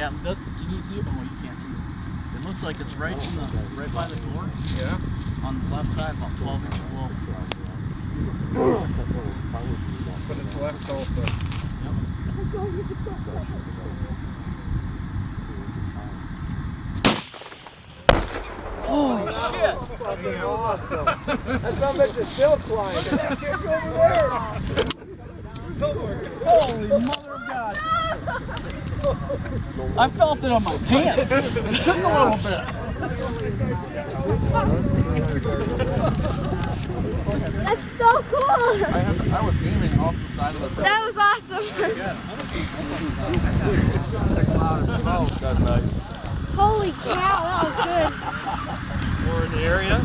Yeah, can you see it? Oh, you can't see it. It looks like it's right by the door. Yeah. On the left side, about 12 inches below. But it's left also. Yep. Holy shit! That's awesome. That's not meant to still climb. Can't go over there. Holy mother of God! I felt it on my pants. It took a little bit. That's so cool! I was aiming off the side of the road. That was awesome! It's like a lot of smoke. That's nice. Holy cow, that was good! We're in the area.